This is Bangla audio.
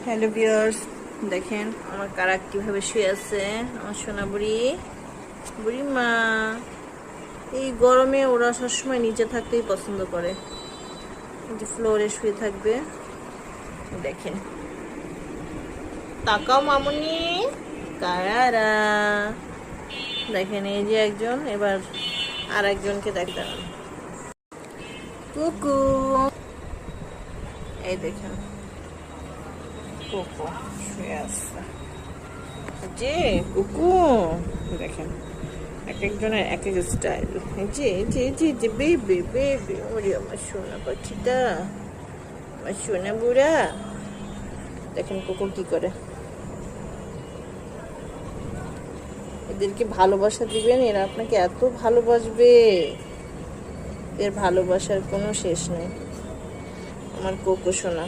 হ্যালো ভিউয়ার্স, দেখেন আমার কারা কিভাবে শুয়ে আছে। আমার সোনা বুড়ি বুড়িমা এই গরমে ওরা সবসময় নিচে থাকতেই পছন্দ করে, যে ফ্লোরে শুয়ে থাকবে। দেখেন, তাকাও মামুনি, কারা। দেখেন এই যে একজন, এবার আর একজনকে দেখেন, কুকু। এই দেখেন কুকু শুয়ে আছে, যে কুকু। দেখেন এক একজনের এক এক স্টাইল। জি জি জি জি, বেবি বেবি, ওরে আমার সোনা পাখিটা, আমার সোনা বুড়া। দেখেন কুকু কি করে। এদেরকে ভালোবাসা দিবেন, এরা আপনাকে এত ভালোবাসবে, এর ভালোবাসার কোনো শেষ নেই। আমার কোকো সোনা।